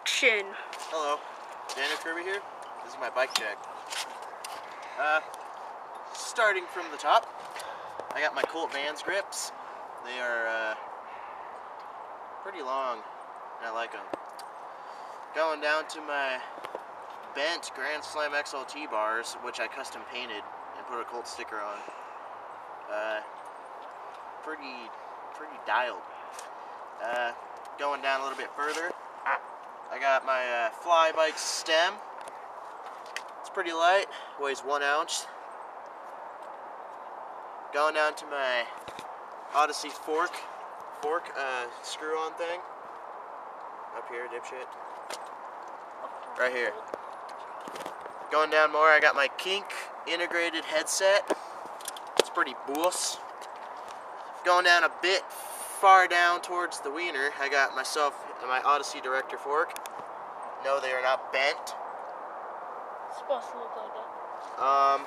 action. Hello, Daniel Kirby here. This is my bike check. Starting from the top, I got my Colt Vans grips. They are pretty long, and I like them. Going down to my bent Grand Slam XLT bars, which I custom painted and put a Colt sticker on. Pretty dialed. Going down a little bit further, I got my Fly Bike stem. It's pretty light, weighs 1 ounce. Going down to my Odyssey fork screw-on thing. Up here, dipshit. Right here. Going down more, I got my Kink integrated headset. It's pretty boos. Going down a bit far down towards the wiener, I got myself my Odyssey Director fork. No, they are not bent. It's supposed to look like that.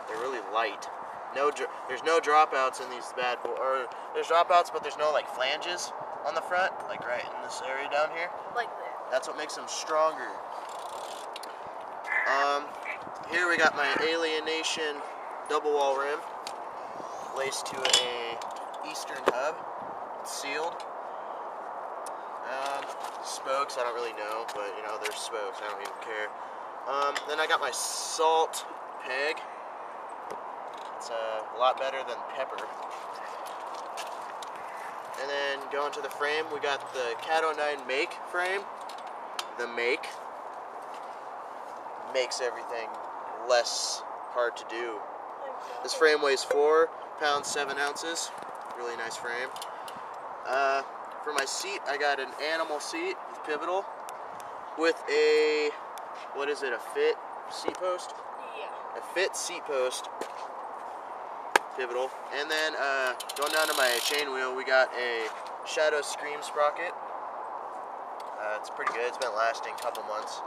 They're really light. There's no dropouts in these bad boys. Or there's dropouts, but there's no like flanges on the front, like right in this area down here. Like that. That's what makes them stronger. Here we got my Alienation double wall rim, laced to a Eastern hub. It's sealed. Spokes, I don't really know, but you know, they're spokes, I don't even care. Then I got my Salt peg. It's a lot better than Pepper. And then going to the frame, we got the Cat 09 Make frame. The Make makes everything less hard to do. This frame weighs 4 pounds 7 ounces. Really nice frame. For my seat, I got an animal seat with pivotal with a, what is it, a fit seat post? Yeah. A fit seat post pivotal. And then going down to my chain wheel, we got a Shadow Scream sprocket. It's pretty good. It's been lasting a couple months.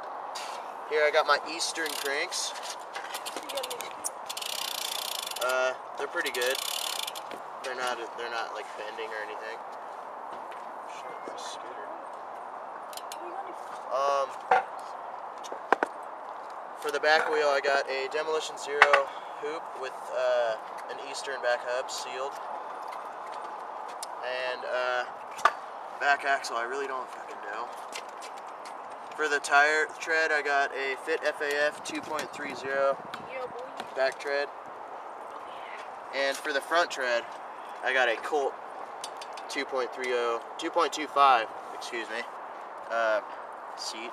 Here I got my Eastern cranks. They're pretty good. They're not like bending or anything. Shit, my scooter. For the back wheel, I got a Demolition Zero hoop with an Eastern back hub sealed, and back axle. I really don't fucking know. For the tire tread, I got a Fit FAF 2.30 back tread. And for the front tread, I got a Colt 2.25, excuse me, seat.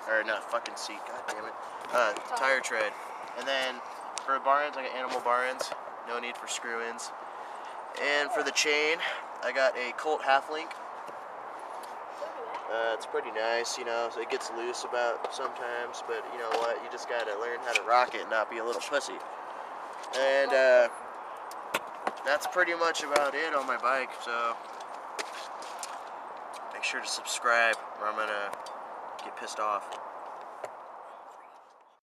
Or not fucking seat, god damn it. Tire tread. And then for bar ends, I got Animal bar ends. No need for screw-ins. And for the chain, I got a Colt half link. It's pretty nice, you know, so it gets loose about sometimes, but you know what, you just gotta learn how to rock it and not be a little pussy. And that's pretty much about it on my bike, so make sure to subscribe or I'm gonna get pissed off.